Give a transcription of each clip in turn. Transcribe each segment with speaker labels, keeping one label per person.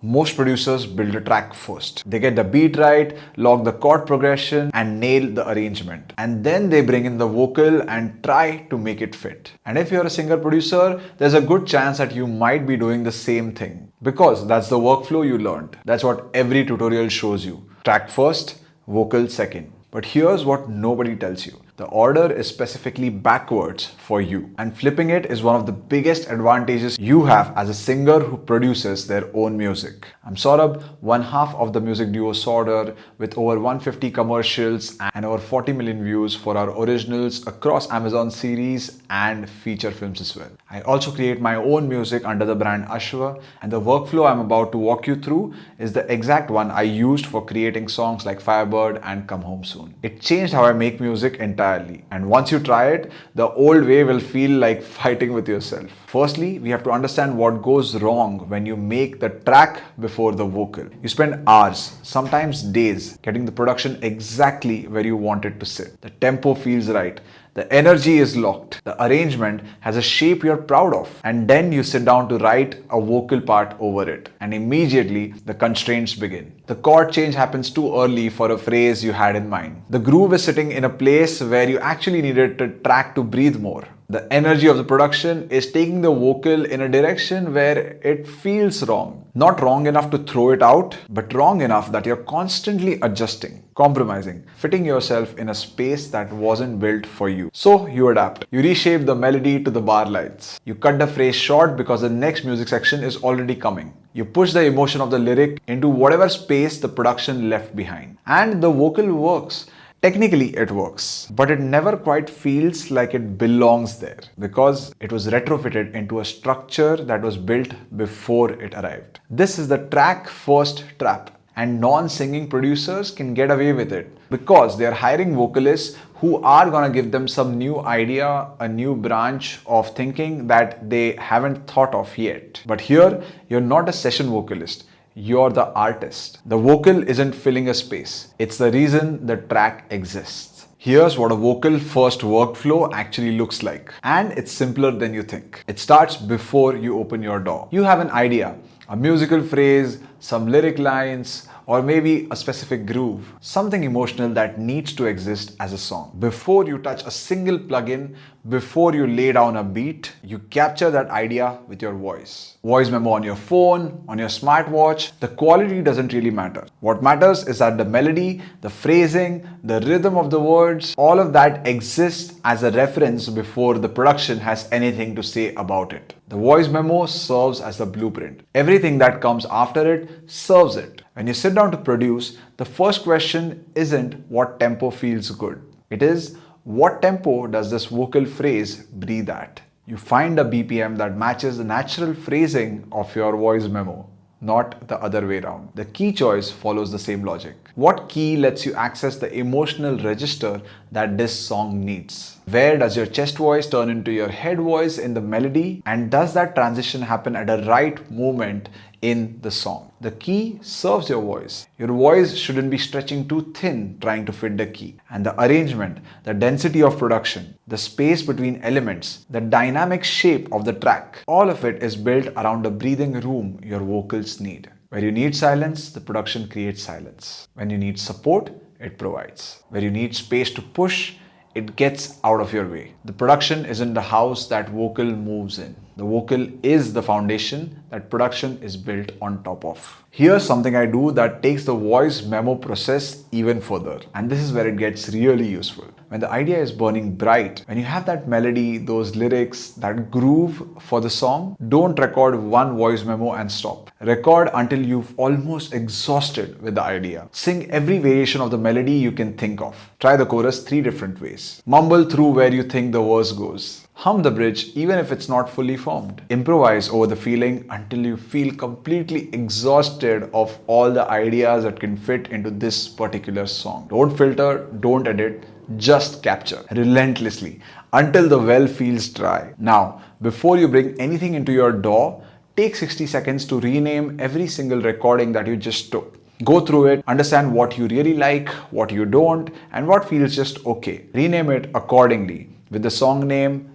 Speaker 1: Most producers build a track first. They get the beat right, log the chord progression, and nail the arrangement. And then they bring in the vocal and try to make it fit. And if you're a singer producer, there's a good chance that you might be doing the same thing. Because that's the workflow you learned. That's what every tutorial shows you. Track first, vocal second. But here's what nobody tells you. The order is specifically backwards for you, and flipping it is one of the biggest advantages you have as a singer who produces their own music. I'm Saurabh, one half of the music duo Sorder, with over 150 commercials and over 40 million views for our originals across Amazon series and feature films as well. I also create my own music under the brand Ashwa, and the workflow I'm about to walk you through is the exact one I used for creating songs like Firebird and Come Home Soon. It changed how I make music entirely. And once you try it, the old way will feel like fighting with yourself. Firstly, we have to understand what goes wrong when you make the track before the vocal. You spend hours, sometimes days, getting the production exactly where you want it to sit. The tempo feels right. The energy is locked. The arrangement has a shape you're proud of. And then you sit down to write a vocal part over it. And immediately the constraints begin. The chord change happens too early for a phrase you had in mind. The groove is sitting in a place where you actually needed the track to breathe more. The energy of the production is taking the vocal in a direction where it feels wrong. Not wrong enough to throw it out, but wrong enough that you're constantly adjusting, compromising, fitting yourself in a space that wasn't built for you. So you adapt. You reshape the melody to the bar lines. You cut the phrase short because the next music section is already coming. You push the emotion of the lyric into whatever space the production left behind. And the vocal works. Technically it works, but it never quite feels like it belongs there because it was retrofitted into a structure that was built before it arrived. This is the track first trap, and non-singing producers can get away with it because they are hiring vocalists who are gonna give them some new idea, a new branch of thinking that they haven't thought of yet. But here, you're not a session vocalist. You're the artist. The vocal isn't filling a space. It's the reason the track exists. Here's what a vocal first workflow actually looks like. And it's simpler than you think. It starts before you open your door. You have an idea, a musical phrase, some lyric lines, or maybe a specific groove, something emotional that needs to exist as a song. Before you touch a single plugin, before you lay down a beat, you capture that idea with your voice. Voice memo on your phone, on your smartwatch, the quality doesn't really matter. What matters is that the melody, the phrasing, the rhythm of the words, all of that exists as a reference before the production has anything to say about it. The voice memo serves as the blueprint. Everything that comes after it serves it. When you sit down to produce, the first question isn't what tempo feels good. It is, what tempo does this vocal phrase breathe at? You find a BPM that matches the natural phrasing of your voice memo, not the other way around. The key choice follows the same logic. What key lets you access the emotional register that this song needs? Where does your chest voice turn into your head voice in the melody? And does that transition happen at a right moment in the song? The key serves your voice. Your voice shouldn't be stretching too thin trying to fit the key. And the arrangement, the density of production, the space between elements, the dynamic shape of the track, all of it is built around the breathing room your vocals need. Where you need silence, the production creates silence. When you need support, it provides. Where you need space to push, it gets out of your way. The production isn't the house that vocal moves in. The vocal is the foundation that production is built on top of. Here's something I do that takes the voice memo process even further. And this is where it gets really useful. When the idea is burning bright, when you have that melody, those lyrics, that groove for the song, don't record one voice memo and stop. Record until you've almost exhausted with the idea. Sing every variation of the melody you can think of. Try the chorus 3 different ways. Mumble through where you think the verse goes. Hum the bridge even if it's not fully formed. Improvise over the feeling until you feel completely exhausted of all the ideas that can fit into this particular song. Don't filter, don't edit, just capture relentlessly until the well feels dry. Now, before you bring anything into your DAW, take 60 seconds to rename every single recording that you just took. Go through it, understand what you really like, what you don't, and what feels just okay. Rename it accordingly with the song name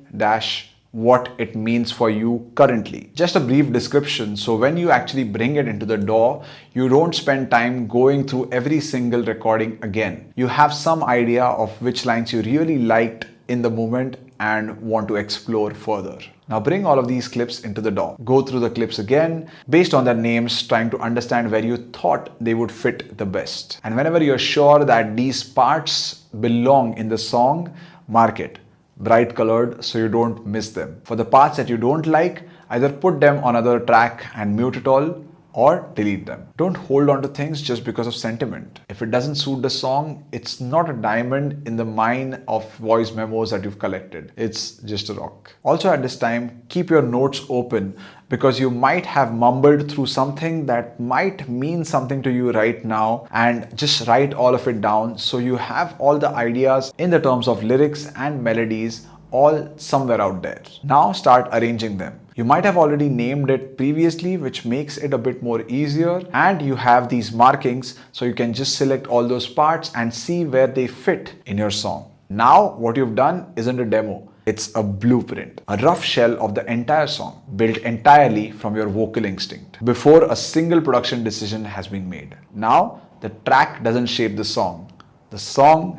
Speaker 1: what it means for you currently. Just a brief description, so when you actually bring it into the DAW, you don't spend time going through every single recording again. You have some idea of which lines you really liked in the moment and want to explore further. Now bring all of these clips into the DAW. Go through the clips again based on their names, trying to understand where you thought they would fit the best. And whenever you're sure that these parts belong in the song, mark it bright colored so you don't miss them. For the parts that you don't like, either put them on another track and mute it all, or delete them. Don't hold on to things just because of sentiment. If it doesn't suit the song, it's not a diamond in the mine of voice memos that you've collected. It's just a rock. Also at this time, keep your notes open because you might have mumbled through something that might mean something to you right now, and just write all of it down so you have all the ideas in the terms of lyrics and melodies all somewhere out there. Now start arranging them. You might have already named it previously, which makes it a bit more easier, and you have these markings so you can just select all those parts and see where they fit in your song. Now what you've done isn't a demo, it's a blueprint, a rough shell of the entire song, built entirely from your vocal instinct before a single production decision has been made. Now the track doesn't shape the song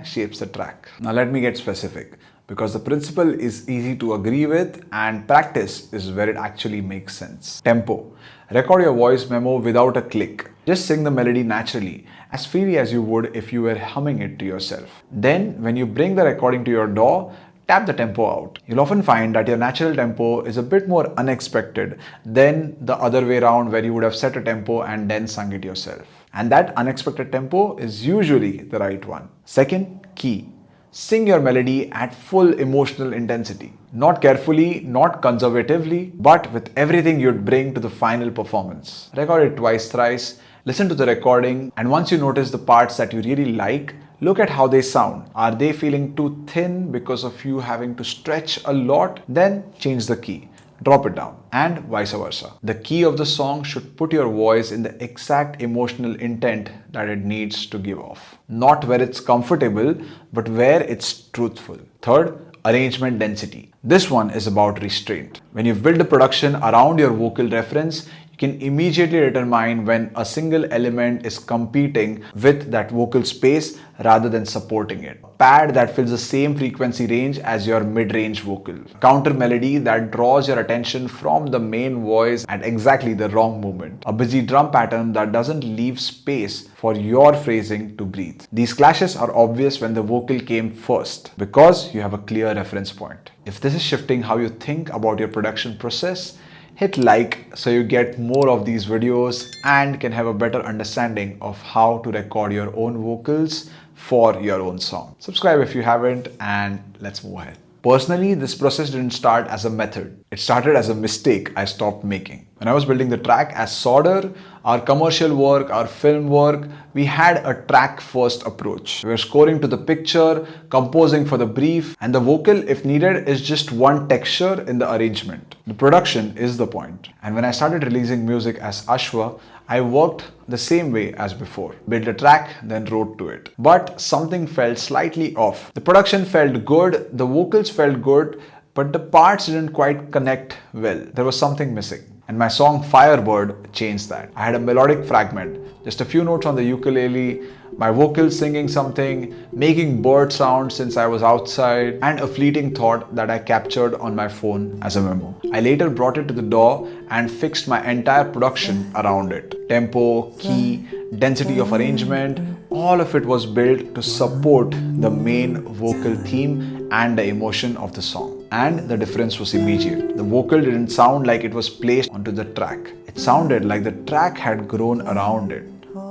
Speaker 1: shapes the track. Now let me get specific, because the principle is easy to agree with and practice is where it actually makes sense. Tempo. Record your voice memo without a click. Just sing the melody naturally, as freely as you would if you were humming it to yourself. Then, when you bring the recording to your DAW, tap the tempo out. You'll often find that your natural tempo is a bit more unexpected than the other way around, where you would have set a tempo and then sung it yourself. And that unexpected tempo is usually the right one. Second, key. Sing your melody at full emotional intensity. Not carefully, not conservatively, but with everything you'd bring to the final performance. Record it twice, thrice, listen to the recording, and once you notice the parts that you really like, look at how they sound. Are they feeling too thin because of you having to stretch a lot? Then change the key. Drop it down, and vice versa. The key of the song should put your voice in the exact emotional intent that it needs to give off. Not where it's comfortable, but where it's truthful. Third, arrangement density. This one is about restraint. When you've built a production around your vocal reference, you can immediately determine when a single element is competing with that vocal space rather than supporting it. A pad that fills the same frequency range as your mid-range vocal. Counter melody that draws your attention from the main voice at exactly the wrong moment. A busy drum pattern that doesn't leave space for your phrasing to breathe. These clashes are obvious when the vocal came first because you have a clear reference point. If this is shifting how you think about your production process, hit like so you get more of these videos and can have a better understanding of how to record your own vocals for your own song. Subscribe if you haven't, and let's move ahead. Personally, this process didn't start as a method. It started as a mistake I stopped making. When I was building the track as Solder, our commercial work, our film work, we had a track first approach. We were scoring to the picture, composing for the brief, and the vocal, if needed, is just one texture in the arrangement. The production is the point. And when I started releasing music as Ashwa, I worked the same way as before. Built a track, then wrote to it. But something felt slightly off. The production felt good, the vocals felt good, but the parts didn't quite connect well. There was something missing. And my song Firebird changed that. I had a melodic fragment, just a few notes on the ukulele, my vocals singing something, making bird sounds since I was outside, and a fleeting thought that I captured on my phone as a memo. I later brought it to the DAW and fixed my entire production around it. Tempo, key, density of arrangement, all of it was built to support the main vocal theme and the emotion of the song. And the difference was immediate. The vocal didn't sound like it was placed onto the track. It sounded like the track had grown around it,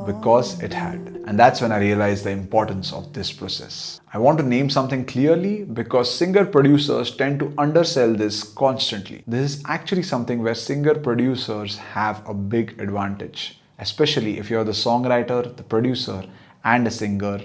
Speaker 1: because it had. And that's when I realized the importance of this process. I want to name something clearly because singer-producers tend to undersell this constantly. This is actually something where singer-producers have a big advantage, especially if you're the songwriter, the producer, and the singer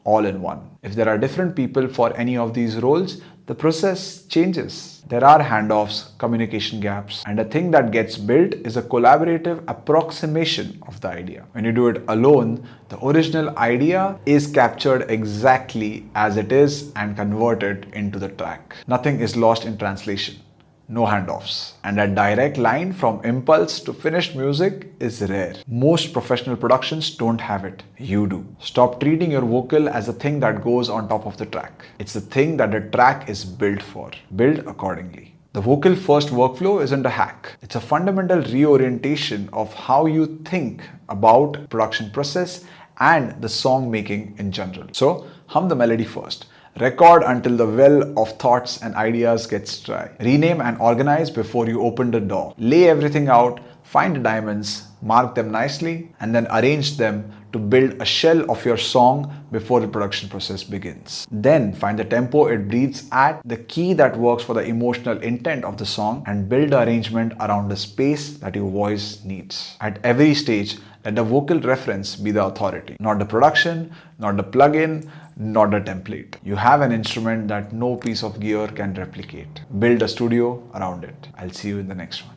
Speaker 1: all in one. If there are different people for any of these roles, the process changes. There are handoffs, communication gaps, and a thing that gets built is a collaborative approximation of the idea. When you do it alone, the original idea is captured exactly as it is and converted into the track. Nothing is lost in translation. no handoffs. And that direct line from impulse to finished music is rare. Most professional productions don't have it. You do. Stop treating your vocal as a thing that goes on top of the track. It's the thing that the track is built for. Build accordingly. The vocal first workflow isn't a hack. It's a fundamental reorientation of how you think about production process and the song making in general. So, hum the melody first. Record until the well of thoughts and ideas gets dry. Rename and organize before you open the door. Lay everything out, find the diamonds, mark them nicely, and then arrange them to build a shell of your song before the production process begins. Then find the tempo it breathes at, the key that works for the emotional intent of the song, and build the arrangement around the space that your voice needs. At every stage, let the vocal reference be the authority, not the production, not the plugin, not the template. You have an instrument that no piece of gear can replicate. Build a studio around it. I'll see you in the next one.